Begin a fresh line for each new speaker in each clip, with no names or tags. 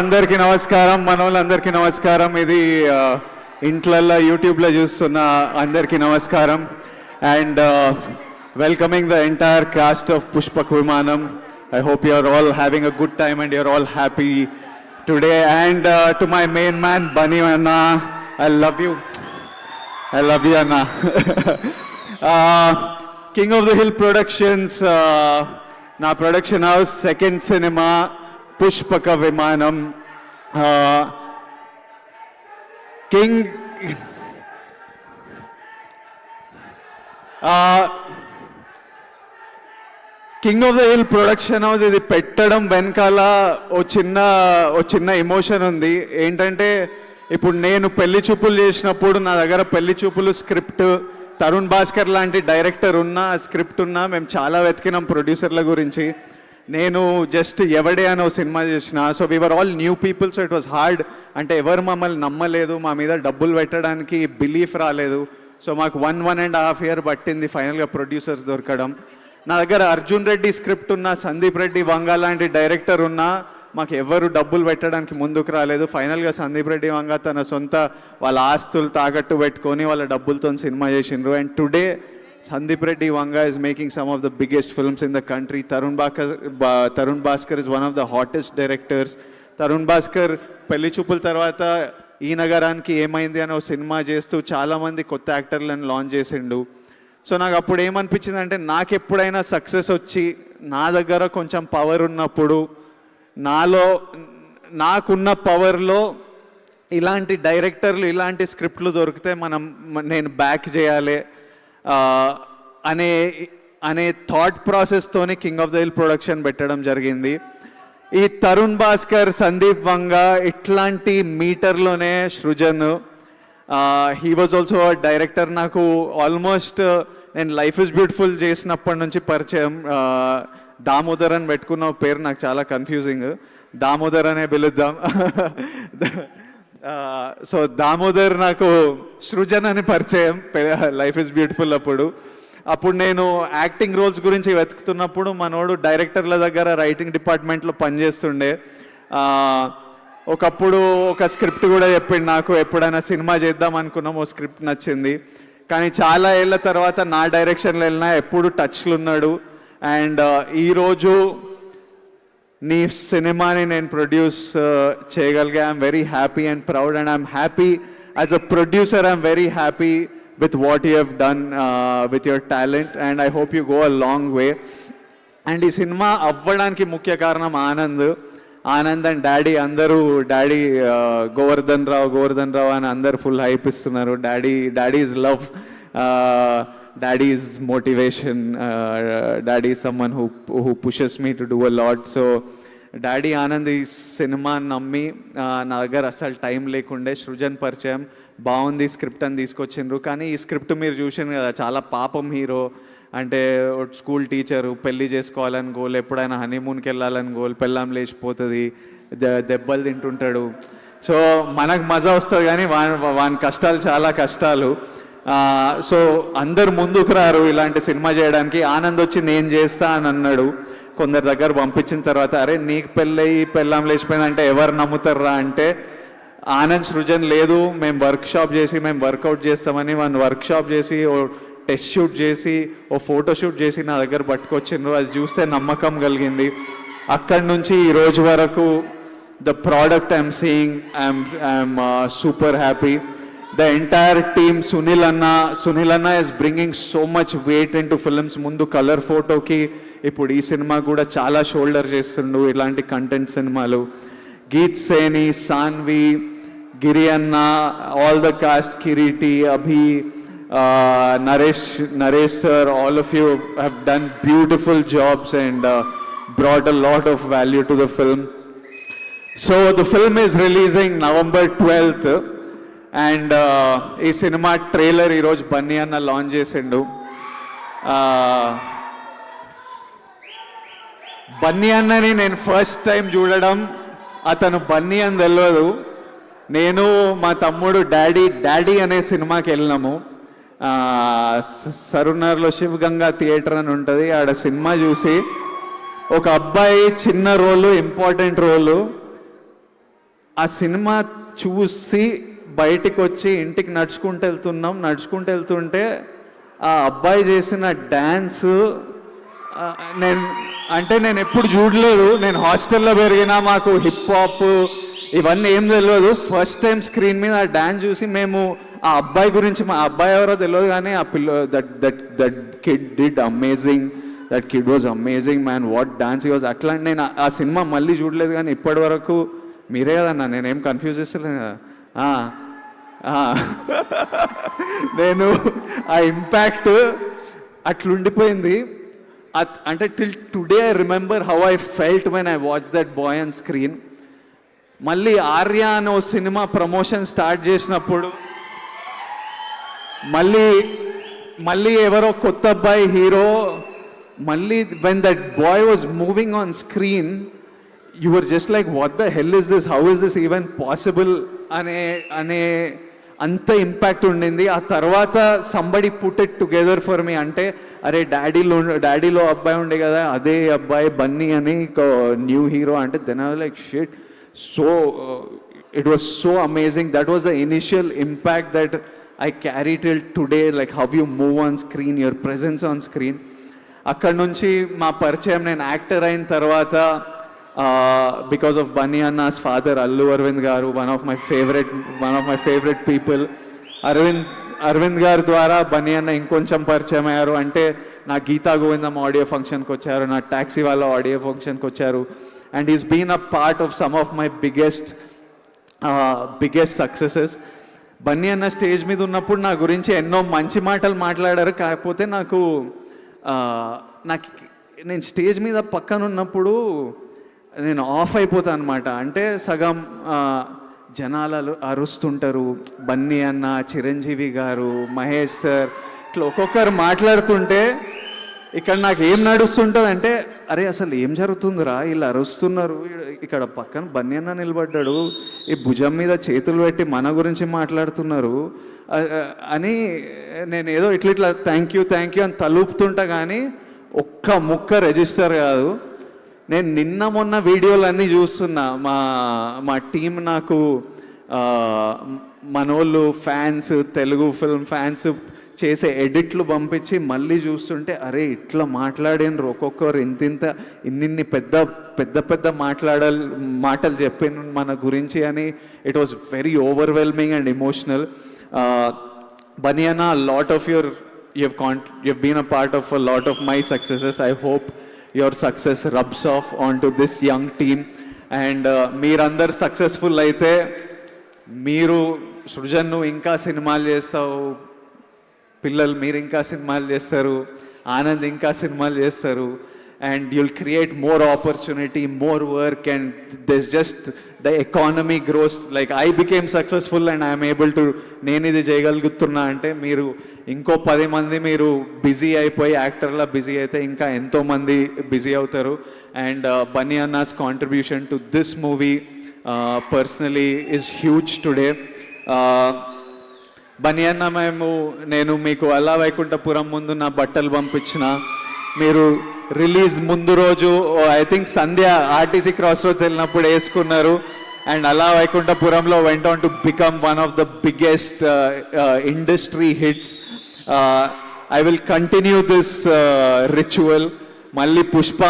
అందరికీ నమస్కారం, మనోళ్ళందరికీ నమస్కారం. ఇది ఇంట్లల్లో యూట్యూబ్లో చూస్తున్న అందరికీ నమస్కారం. And welcoming the entire cost of Pushpak విమానం. I hope you are all having a good time and you are all happy today. And to my main man Bunny Anna, I love you Anna. King of the Hill Productions, na production house, second cinema Pushpaka Vimanam. King of the hill production house ఇది పెట్టడం వెనకాల ఓ చిన్న emotion ఉంది. ఏంటంటే ఇప్పుడు నేను పెళ్లి చూపులు చేసినప్పుడు నా దగ్గర పెళ్లి చూపులు స్క్రిప్ట్, తరుణ్ భాస్కర్ లాంటి డైరెక్టర్ ఉన్నా, స్క్రిప్ట్ ఉన్నా, మేము చాలా వెతికినాం ప్రొడ్యూసర్ల గురించి. నేను జస్ట్ ఎవడే అని ఒక సినిమా చేసిన. So we are all new people. So it was hard. అంటే ఎవరు మమ్మల్ని నమ్మలేదు, మా మీద డబ్బులు పెట్టడానికి బిలీఫ్ రాలేదు. సో మాకు 1.5 years పట్టింది ఫైనల్గా ప్రొడ్యూసర్స్ దొరకడం. నా దగ్గర అర్జున్ రెడ్డి స్క్రిప్ట్ ఉన్నా, సందీప్ రెడ్డి వంగ లాంటి డైరెక్టర్ ఉన్నా, మాకు ఎవరు డబ్బులు పెట్టడానికి ముందుకు రాలేదు. ఫైనల్గా సందీప్ రెడ్డి వంగ తన సొంత వాళ్ళ ఆస్తులు తాకట్టు పెట్టుకొని వాళ్ళ డబ్బులతో సినిమా చేసిండ్రు. And today Sandeep Reddy Vanga is making some of the biggest films in the country. Tarun Bhaskar is one of the hottest directors. Tarun Bhaskar Pelli Choopul tarvata ee nagaraniki emaindi ani oka cinema chestu chaala mandi kotta actorలను launch చేసిండు. So నాకు అప్పుడు ఏమనిపించిందంటే, నాకు ఎప్పుడైనా success వచ్చి నా దగ్గర కొంచెం పవర్ ఉన్నప్పుడు, నాకున్న పవర్లో ఇలాంటి డైరెక్టర్లు, ఇలాంటి స్క్రిప్ట్లు దొరికితే నేను బ్యాక్ చేయాలి అనే థాట్ ప్రాసెస్తోనే king of the hill production పెట్టడం జరిగింది. ఈ తరుణ్ భాస్కర్, సందీప్ వంగ ఇట్లాంటి మీటర్లోనే Srujan, he was also director. నాకు ఆల్మోస్ట్ నేను లైఫ్ ఇస్ బ్యూటిఫుల్ చేసినప్పటి నుంచి పరిచయం. దామోదర్ అని పెట్టుకున్న పేరు నాకు చాలా కన్ఫ్యూజింగ్. దామోదర్ అనే పిలుద్దాం. సో దామోదర్ నాకు సృజన్ అని పరిచయం లైఫ్ ఇస్ బ్యూటిఫుల్. అప్పుడు నేను యాక్టింగ్ రోల్స్ గురించి వెతుకుతున్నప్పుడు మనోడు డైరెక్టర్ల దగ్గర రైటింగ్ డిపార్ట్మెంట్లో పనిచేస్తుండే. ఒకప్పుడు ఒక స్క్రిప్ట్ కూడా చెప్పిండు నాకు. ఎప్పుడైనా సినిమా చేద్దాం అనుకున్నాం, ఓ స్క్రిప్ట్ నచ్చింది. కానీ చాలా ఏళ్ళ తర్వాత నా డైరెక్షన్లో వెళ్ళినా ఎప్పుడు టచ్లు ఉన్నాడు. అండ్ ఈరోజు నీ సినిమాని నేను ప్రొడ్యూస్ చేయగలిగా. I'm very happy and proud. And I'm happy as a producer. I'm very happy with what you have done with your talent, and I hope you go a long way. And ఈ cinema అవ్వడానికి ముఖ్య కారణం Anand and daddy. అందరూ daddy Govardhan రావు అని అందరు full hype ఇస్తున్నారు. Daddy is love, daddy is motivation, daddy is someone who pushes me to do a lot. So daddy Anand ఈ cinema నమ్మి, నా దగ్గర అసలు టైం లేకుండే సృజన్ పరిచయం, బాగుంది స్క్రిప్ట్ అని తీసుకొచ్చిండ్రు. కానీ ఈ స్క్రిప్ట్ మీరు చూసారు కదా, చాలా పాపం హీరో. అంటే స్కూల్ టీచరు, పెళ్ళి చేసుకోవాలని గోల్, ఎప్పుడైనా హనీమూన్కి వెళ్ళాలని గోల్, పెళ్ళాం లేచిపోతుంది, దెబ్బలు తింటుంటాడు. సో మనకు మజా వస్తుంది కానీ వాని కష్టాలు చాలా కష్టాలు. సో అందరు ముందుకు రారు ఇలాంటి సినిమా చేయడానికి. ఆనంద్ వచ్చి నేను చేస్తా అని అన్నాడు. కొందరి దగ్గర పంపించిన తర్వాత, అరే నీకు పెళ్ళయి పెళ్ళాం లేచిపోయిందంటే ఎవరు నమ్ముతారా అంటే, ఆనంద్ సృజన్ లేదు, మేము వర్క్షాప్ చేసి మేము వర్కౌట్ చేస్తామని వర్క్షాప్ చేసి, ఓ టెస్ట్ షూట్ చేసి, ఓ ఫోటో షూట్ చేసి నా దగ్గర పట్టుకొచ్చిండ్రు. అది చూస్తే నమ్మకం కలిగింది. అక్కడి నుంచి ఈ రోజు వరకు the product I'm seeing, I'm super happy. The entire team, Sunil anna is bringing so much weight into films. ముందు కలర్ ఫోటోకి, ఇప్పుడు ఈ సినిమా కూడా చాలా షోల్డర్ చేస్తుండు ఇలాంటి కంటెంట్ సినిమాలు. గీత్ సేని, సాన్వి, గిరి అన్న, all the cast, Kireeti, Abhi, Naresh sir, all of you have done beautiful jobs and brought a lot of value to the film. So the film is releasing November 12th and ఈ cinema trailer ఈరోజు బన్నీ అన్న launch చేసిండు. బన్నీ అన్నని నేను first time చూడడం, అతను బన్నీ అని తెలియదు. నేను మా తమ్ముడు డాడీ అనే సినిమాకి వెళ్ళినాము. సరునర్లో శివగంగా థియేటర్ అని ఉంటుంది. ఆడ సినిమా చూసి ఒక అబ్బాయి చిన్న రోలు, ఇంపార్టెంట్ రోలు, ఆ సినిమా చూసి బయటికి వచ్చి ఇంటికి నడుచుకుంటూ వెళ్తుంటే ఆ అబ్బాయి చేసిన డ్యాన్స్ నేను ఎప్పుడు చూడలేదు. నేను హాస్టల్లో పెరిగినా, మాకు హిప్ హాప్ ఇవన్నీ ఏం తెలియదు. ఫస్ట్ టైం స్క్రీన్ మీద ఆ డ్యాన్స్ చూసి మేము ఆ అబ్బాయి గురించి, మా అబ్బాయి ఎవరో తెలియదు కానీ ఆ that kid did amazing, that kid was amazing man, what dance was. అట్లా నేను ఆ సినిమా మళ్ళీ చూడలేదు కానీ ఇప్పటి వరకు మీరే కదన్నా, నేనేం కన్ఫ్యూజ్ చేస్తలేను కదా. నేను ఆ ఇంపాక్ట్ అట్లుండిపోయింది. అంటే till today I remember how I felt when I watch that boy on screen. మళ్ళీ ఆర్య అనే సినిమా ప్రమోషన్ స్టార్ట్ చేసినప్పుడు మళ్ళీ ఎవరో కొత్త అబ్బాయి హీరో, మళ్ళీ when that boy was moving on screen, you were just like what the hell is this, how is this even possible అనే అంత ఇంపాక్ట్ ఉండింది. ఆ తర్వాత somebody put it together for me, అంటే అరే డాడీలో అబ్బాయి ఉండే కదా, అదే అబ్బాయి బన్నీ అని న్యూ హీరో అంటే then I was like shit. So it was so amazing. That was the initial impact that I carry till today, like how you move on screen, your presence on screen. అక్కడ నుంచి మా పరిచయం, నేను actor అయిన తర్వాత because of Bunny anna's father Allu Aravind garu, one of my favourite people. Aravind గారి ద్వారా బన్నీ అన్న ఇంకొంచెం పరిచయం అయ్యారు. అంటే నా గీతా గోవిందం ఆడియో ఫంక్షన్కి వచ్చారు, నా ట్యాక్సీ వాళ్ళ ఆడియో ఫంక్షన్కి వచ్చారు. And is been a part of some of my biggest successes. Bunny అన్న స్టేజ్ మీద ఉన్నప్పుడు నా గురించి ఎన్నో మంచి మాటలు మాట్లాడారు. కాకపోతే నాకు నేను స్టేజ్ మీద పక్కన ఉన్నప్పుడు నేను ఆఫ్ అయిపోతాను అనమాట. అంటే సగం జనాలు అరుస్తుంటారు, బన్నీ అన్న, చిరంజీవి గారు, మహేష్ సార్, ఇట్లా ఒక్కొక్కరు మాట్లాడుతుంటే ఇక్కడ నాకు ఏం నడుస్తుంటుంది అంటే, అరే అసలు ఏం జరుగుతుందిరా, వీళ్ళు అరుస్తున్నారు, ఇక్కడ పక్కన బన్నీ అన్న నిలబడ్డాడు, ఈ భుజం మీద చేతులు పెట్టి మన గురించి మాట్లాడుతున్నారు అని నేను ఏదో ఇట్లా థ్యాంక్ యూ అని తలుపుతుంటా కానీ ఒక్క ముక్క రిజిస్టర్ కాదు. నేను నిన్న మొన్న వీడియోలన్నీ చూస్తున్నా, మా టీం నాకు మనోళ్ళు ఫ్యాన్స్, తెలుగు ఫిల్మ్ ఫ్యాన్స్ చేసే ఎడిట్లు పంపించి మళ్ళీ చూస్తుంటే అరే ఇట్లా మాట్లాడినరు ఒక్కొక్కరు ఇన్ని పెద్ద మాటలు చెప్పిన మన గురించి అని. It was very overwhelming and emotional. Bunny anna, lot of you've been a part of a lot of my successes. I hope your success rubs off onto this young team. And మీరందరు సక్సెస్ఫుల్ అయితే, మీరు సృజన్ నువ్వు ఇంకా సినిమాలు చేస్తావు, పిల్లలు మీరు ఇంకా సినిమాలు చేస్తారు, ఆనంద్ ఇంకా సినిమాలు చేస్తారు, and you'll create more opportunity, more work, and there's just the economy grows. Like I became successful and I am able to, నేను ఇది చేయగలుగుతున్నా అంటే మీరు ఇంకో 10 మంది మీరు బిజీ అయిపోయి యాక్టర్లా బిజీ అయితే ఇంకా ఎంతోమంది బిజీ అవుతారు. And Bunny anna's contribution to this movie personally is huge today. Bunny anna, నేను మీకు అలా వైకుంఠపురం ముందు నా బట్టలు పంపించిన, మీరు రిలీజ్ ముందు రోజు I think Sandhya RTC cross roads వెళ్ళినప్పుడు వేసుకున్నారు. అండ్ అలా వైకుంఠపురంలో went on to become one of the biggest industry hits. I will continue this ritual. మళ్ళీ పుష్ప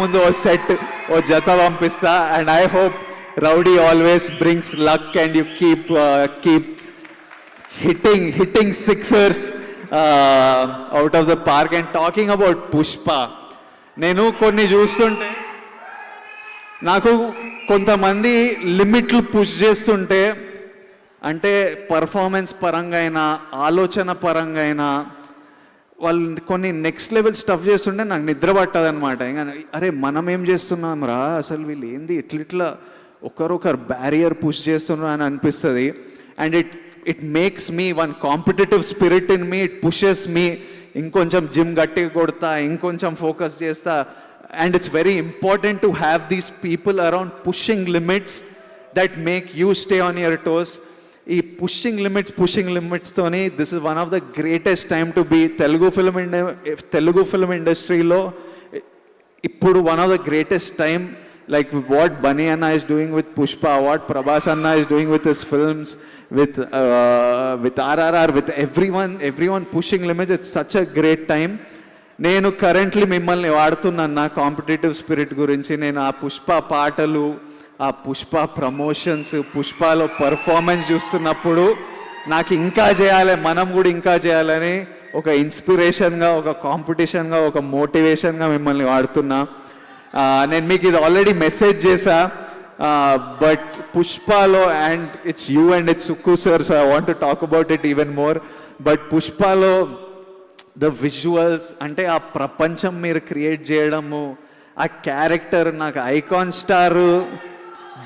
ముందు ఓ సెట్, ఓ జత పంపిస్తా. And I hope Rowdy always brings luck and you keep hitting sixers out of the park. And talking about Pushpa, నేను కొన్ని చూస్తుంటే నాకు కొంతమంది లిమిట్లు పుష్ చేస్తుంటే, అంటే పర్ఫార్మెన్స్ పరంగా అయినా ఆలోచన పరంగా అయినా వాళ్ళు కొన్ని నెక్స్ట్ లెవెల్ స్టఫ్ చేస్తుంటే నాకు నిద్ర పట్టదు అనమాట. ఇంకా అరే మనం ఏం చేస్తున్నాం రా, అసలు వీళ్ళు ఏంది ఇట్లా ఒకరొకరు బ్యారియర్ పుష్ చేస్తున్నారు అని అనిపిస్తుంది. And it makes me one competitive spirit in me. It pushes me ఇంకొంచెం జిమ్ గట్టిగా కొడతా, ఇంకొంచెం ఫోకస్ చేస్తా. And it's very important to have these people around pushing limits that make you stay on your toes. ఈ pushing లిమిట్స్తోని this is one of the greatest time to be. Telugu film ఇండస్ట్రీలో ఇప్పుడు one of the greatest time. like what Bunny Anna is doing with Pushpa, what Prabhas Anna is doing with his films, with RRR, with everyone pushing limits. It's such a great time. నేను currently మిమ్మల్ని వాడుతున్నాను నా competitive spirit గురించి. నేను ఆ పుష్ప పాటలు, ఆ Pushpa promotions, పుష్పలో performance చూస్తున్నప్పుడు నాకు ఇంకా చేయాలి, మనం కూడా ఇంకా చేయాలని ఒక ఇన్స్పిరేషన్గా, ఒక కాంపిటీషన్గా, ఒక మోటివేషన్గా మిమ్మల్ని వాడుతున్నా. నేను మీకు ఇది ఆల్రెడీ మెసేజ్ చేశా, బట్ పుష్పలో, and it's you and it's Sukku sir, so I want to talk about it even more. But పుష్పలో ద విజువల్స్, అంటే ఆ ప్రపంచం మీరు క్రియేట్ చేయడము, ఆ క్యారెక్టర్, నాకు ఐకాన్ స్టార్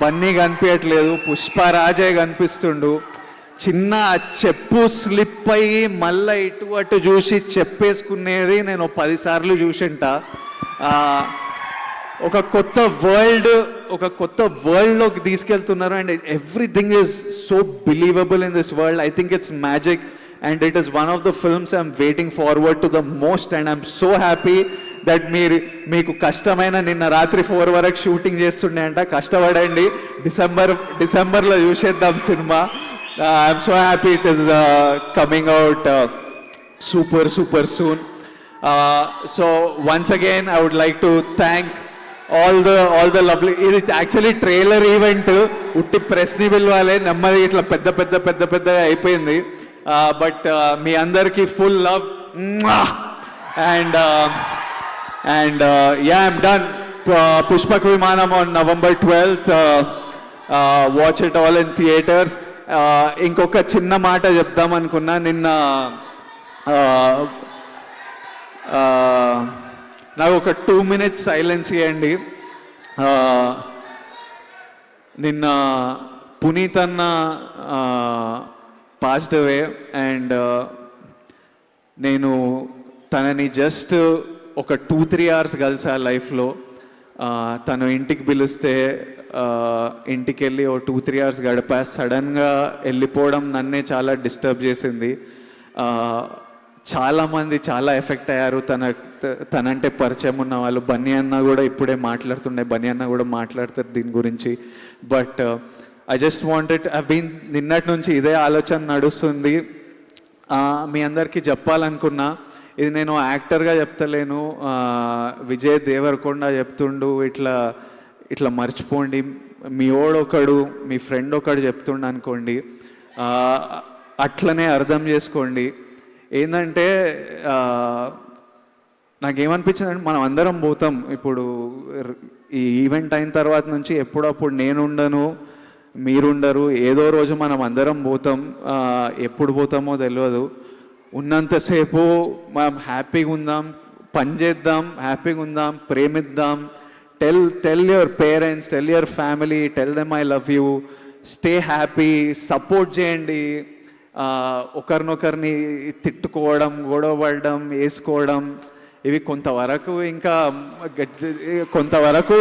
బన్నీ కనిపించట్లేదు, పుష్పరాజే కనిపిస్తుండు. చిన్న చెప్పు స్లిప్ అయ్యి మళ్ళీ ఇటు అటు చూసి చెప్పేసుకునేది నేను 10 సార్లు చూసింటా. ఒక కొత్త వరల్డ్లోకి తీసుకెళ్తున్నారు, and everything is so believable in this world. I think it's magic. And it is one of the films I'm waiting forward to the most, and I'm so happy that మీకు కష్టమైన నిన్న రాత్రి 4 వరకు షూటింగ్ చేస్తుండే అంట. కష్టపడండి, డిసెంబర్లో చూసేద్దాం cinema. I'm so happy it is coming out super soon. So once again I would like to thank all the lovely, ఇది యాక్చువల్లీ ట్రైలర్ ఈవెంట్, ఉట్టి ప్రెస్ని పిలవాలి, నెమ్మది ఇట్లా పెద్ద అయిపోయింది. బట్ మీ అందరికీ full love, and yeah, I'm done. Pushpak Vimanam on November 12th. Watch it all in theatres. ఇంకొక చిన్న మాట చెప్దాం అనుకున్నా. నిన్న నాకు ఒక 2 minutes సైలెన్స్ ఇవ్వండి. నిన్న పునీత్ అన్న పాస్డ్ అవే, అండ్ నేను తనని జస్ట్ ఒక 2-3 hours కలిసా లైఫ్లో. తను ఇంటికి పిలిస్తే ఇంటికి వెళ్ళి ఓ 2-3 hours గడిపా. సడన్గా వెళ్ళిపోవడం నన్నే చాలా డిస్టర్బ్ చేసింది. చాలామంది చాలా ఎఫెక్ట్ అయ్యారు. తనంటే పరిచయం ఉన్న వాళ్ళు. బన్నీ అన్న కూడా ఇప్పుడే మాట్లాడుతుండే, బన్నీ అన్న కూడా మాట్లాడతారు దీని గురించి. బట్ ఐ జస్ట్ వాంటెడ్, నిన్నటి నుంచి ఇదే ఆలోచన నడుస్తుంది. మీ అందరికీ చెప్పాలనుకున్నా, ఇది నేను యాక్టర్గా చెప్తలేను, విజయ్ దేవరకొండ చెప్తుండు, ఇట్లా మర్చిపోండి, మీ ఓడొకడు, మీ ఫ్రెండ్ ఒకడు చెప్తుండు అనుకోండి, అట్లనే అర్థం చేసుకోండి. ఏంటంటే నాకేమనిపించిందంటే, మనం అందరం పోతాం. ఇప్పుడు ఈ ఈవెంట్ అయిన తర్వాత నుంచి ఎప్పుడప్పుడు నేనుండను, మీరుండరు, ఏదో రోజు మనం అందరం పోతాం. ఎప్పుడు పోతామో తెలియదు. ఉన్నంతసేపు మనం హ్యాపీగా ఉందాం, పని చేద్దాం, హ్యాపీగా ఉందాం, ప్రేమిద్దాం. Tell your parents, tell your family, tell them I love you, stay happy, support చేయండి. ఒకరినొకరిని తిట్టుకోవడం, గొడవ పడడం, వేసుకోవడం, ఇవి కొంతవరకు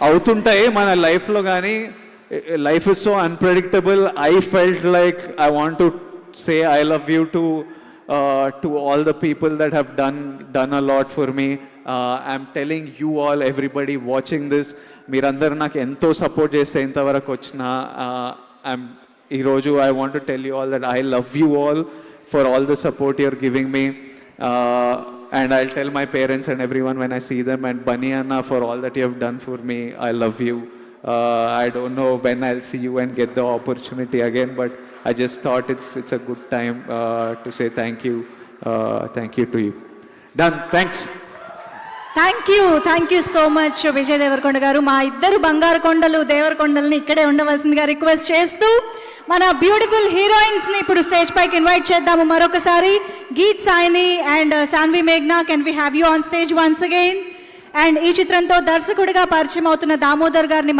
అవుతుంటాయి మన లైఫ్లో. కానీ life is so unpredictable. I felt like I want to say I love you to all the people that have done a lot for me. I'm telling you all, everybody watching this, మీరందరూ నాకు ఎంతో support చేస్తే ఇంతవరకు వచ్చిన. ఈరోజు I want to tell you all that I love you all for all the support you're giving me. And I'll tell my parents and everyone when I see them, and Bunny Anna, for all that you have done for me, I love you. I don't know when I'll see you and get the opportunity again, but I just thought it's a good time to say thank you to you. Done. Thanks.
Thank you so much Vijay Deverakonda గారు. మా ఇద్దరు బంగారు కొండలు దేవరకొండల్ని ఇక్కడే ఉండవలసిందిగా request చేస్తూ మన beautiful హీరోయిన్స్ని ఇప్పుడు stage పైకి ఇన్వైట్ చేద్దాము మరొకసారి. గీత్ సాయిని అండ్ సాన్వి మేఘ్నా, can we have you on stage once again. And ఈ చిత్రంతో దర్శకుడిగా పరిచయం అవుతున్న దామోదర్ గారిని